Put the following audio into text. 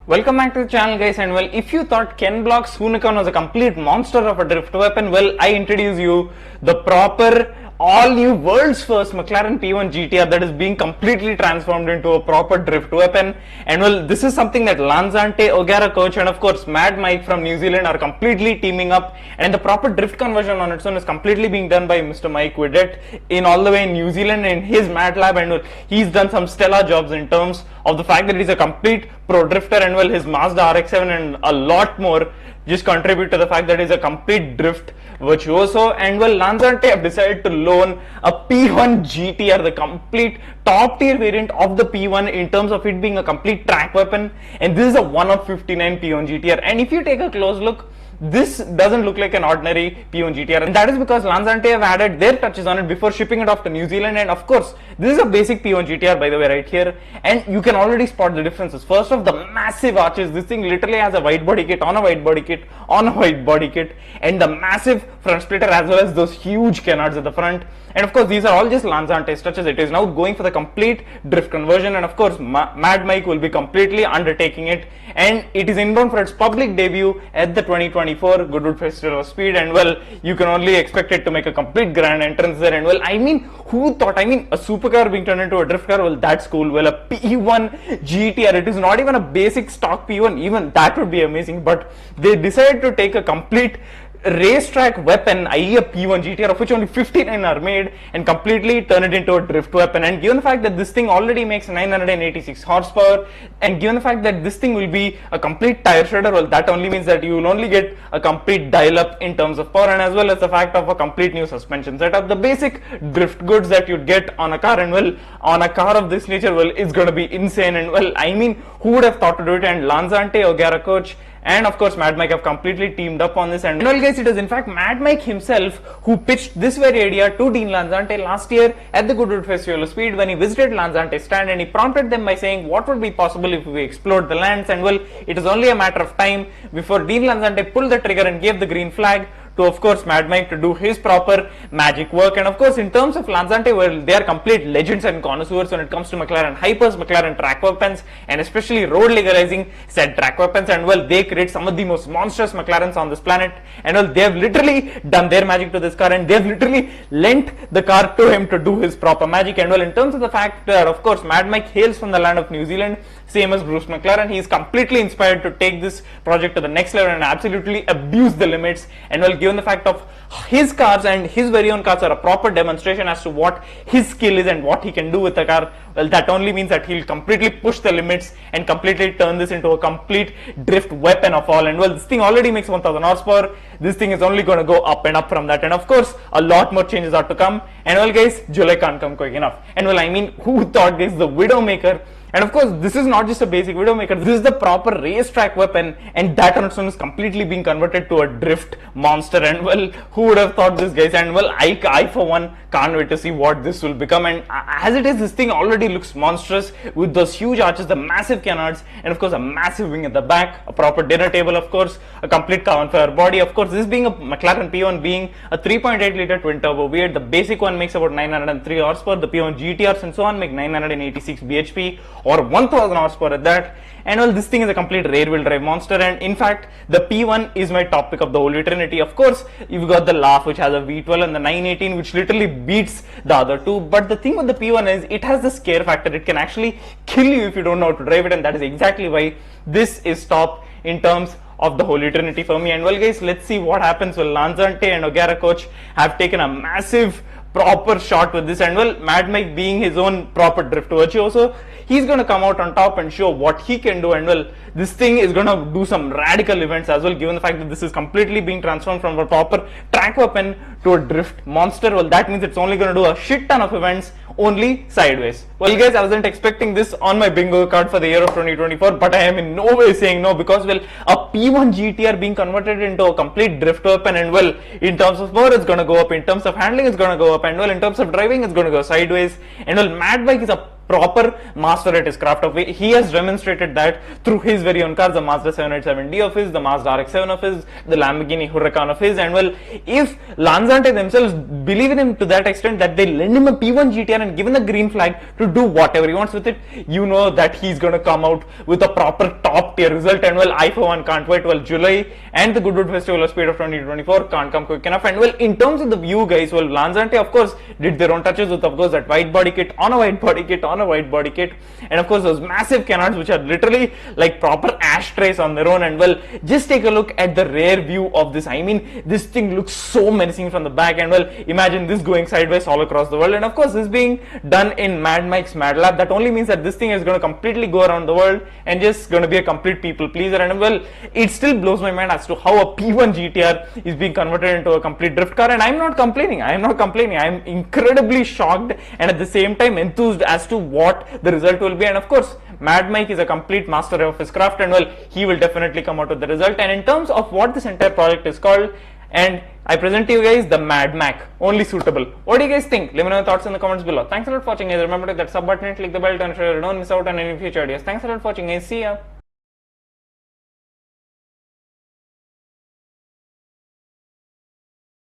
Welcome back to the channel, guys. And well, if you thought Ken Block's Huracan was a complete monster of a drift weapon, well, I introduce you the proper all-new world's first Mclaren P1 GTR that is being completely transformed into a proper drift weapon. And well, this is something that Lanzante, O'Gara Coach and of course Mad Mike from New Zealand are completely teaming up, and the proper drift conversion on its own is completely being done by Mr. Mike Widet in all the way in New Zealand in his Mad Lab. And well, he's done some stellar jobs in terms of the fact that he's a complete pro drifter, and well, his Mazda RX-7 and a lot more just contribute to the fact that he's a complete drift virtuoso. And well, Lanzante have decided to loan a P1 GTR, the complete top tier variant of the P1 in terms of it being a complete track weapon, and this is a 1 of 59 P1 GTR. And if you take a close look, this doesn't look like an ordinary P1 GTR, and that is because Lanzante have added their touches on it before shipping it off to New Zealand. And of course, this is a basic P1 GTR, by the way, right here, and you can already spot the differences. First off, the massive arches. This thing literally has a wide body kit on a wide body kit on a wide body kit, and the massive front splitter as well as those huge canards at the front. And of course, these are all just Lanzante's touches. It is now going for the complete drift conversion, and of course, Mad Mike will be completely undertaking it, and it is inbound for its public debut at the 2024 Goodwood Festival of Speed. And well, you can only expect it to make a complete grand entrance there. And well, I mean, who thought? I mean, a supercar being turned into a drift car, well, that's cool. Well, a P1 GTR, it is not even a basic stock P1, even that would be amazing, but they decided to take a complete racetrack weapon, i.e. a P1 GTR, of which only 59 are made, and completely turn it into a drift weapon. And given the fact that this thing already makes 986 horsepower, and given the fact that this thing will be a complete tire shredder, well, that only means that you will only get a complete dial up in terms of power, and as well as the fact of a complete new suspension setup, the basic drift goods that you'd get on a car. And well, on a car of this nature, well, it's going to be insane. And well, I mean, who would have thought to do it? And Lanzante, O'Gara Coach and of course Mad Mike have completely teamed up on this. And well, guys, it is in fact Mad Mike himself who pitched this very idea to Dean Lanzante last year at the Goodwood Festival of Speed when he visited Lanzante's stand, and he prompted them by saying what would be possible if we explored the lands. And well, it is only a matter of time before Dean Lanzante pulled the trigger and gave the green flag to, of course, Mad Mike to do his proper magic work. And of course, in terms of Lanzante, well, they are complete legends and connoisseurs when it comes to Mclaren hypers, Mclaren track weapons, and especially road legalizing said track weapons. And well, they create some of the most monstrous McLarens on this planet. And well, they have literally done their magic to this car, and they have literally lent the car to him to do his proper magic. And well, in terms of the fact that, of course, Mad Mike hails from the land of New Zealand, same as Bruce McLaren, he is completely inspired to take this project to the next level and absolutely abuse the limits. And well, given the fact of his cars and his very own cars are a proper demonstration as to what his skill is and what he can do with a car, well, that only means that he'll completely push the limits and completely turn this into a complete drift weapon of all. And well, this thing already makes 1000 horsepower. This thing is only going to go up and up from that, and of course a lot more changes are to come. And well, guys, July can't come quick enough. And well, I mean, who thought this? The Widowmaker. And of course, this is not just a basic Widowmaker, this is the proper racetrack weapon, and that on its own is completely being converted to a drift monster. And well, who would have thought this, guys? And well, I for one can't wait to see what this will become. And as it is, this thing already looks monstrous with those huge arches, the massive canards, and of course a massive wing at the back, a proper dinner table, of course, a complete carbon fiber body. Of course, this being a Mclaren P1 being a 3.8 liter twin turbo V8, the basic one makes about 903 horsepower, the P1 GTRs and so on make 986 bhp or 1000 horsepower at that. And well, this thing is a complete rear wheel drive monster, and in fact the P1 is my top pick of the Holy Trinity. Of course, you've got the LAF, which has a V12, and the 918, which literally beats the other two. But the thing with the P1 is it has the scare factor. It can actually kill you if you don't know how to drive it, and that is exactly why this is top in terms of the Holy Trinity for me. And well, guys, let's see what happens. Well, Lanzante and O'Gara Coach have taken a massive proper shot with this, and well, Mad Mike being his own proper drift virtuoso, he's going to come out on top and show what he can do. And well, this thing is going to do some radical events as well, given the fact that this is completely being transformed from a proper track weapon to a drift monster. Well, that means it's only going to do a shit ton of events only sideways. Well, guys, I wasn't expecting this on my bingo card for the year of 2024, but I am in no way saying no, because well, a P1 GTR being converted into a complete drift weapon, and well, in terms of power it's going to go up, in terms of handling it's going to go up, and well, in terms of driving it's going to go sideways. And well, Mad Mike is a proper master at his craft of it. He has demonstrated that through his very own cars, the Mazda 787D of his, the Mazda RX-7 of his, the Lamborghini Huracan of his, and well, if Lanzante themselves believe in him to that extent that they lend him a P1 GTR and given the green flag to do whatever he wants with it, you know that he's going to come out with a proper top tier result. And well, I for one can't wait. Well, July and the Goodwood Festival of Speed of 2024 can't come quick enough. And well, in terms of the view, guys, well, Lanzante of course did their own touches with, of course, that wide body kit on a wide body kit on a wide body kit, and of course those massive canards which are literally like proper ashtrays on their own. And well, just take a look at the rear view of this. I mean, this thing looks so menacing from the back, and well, imagine this going sideways all across the world. And of course, this being done in Mad Mike's Mad Lab, that only means that this thing is going to completely go around the world and just going to be a complete people pleaser. And well, it still blows my mind as to how a P1 GTR is being converted into a complete drift car. And I'm not complaining. I'm incredibly shocked and at the same time enthused as to what the result will be. And of course, Mad Mike is a complete master of his craft, and well, he will definitely come out with the result. And in terms of what this entire project is called, and I present to you guys the Mad Mac, only suitable. What do you guys think? Let me know your thoughts in the comments below. Thanks a lot for watching, guys. Remember to hit that sub button and click the bell to ensure you don't miss out on any future videos. Thanks a lot for watching, guys. See ya.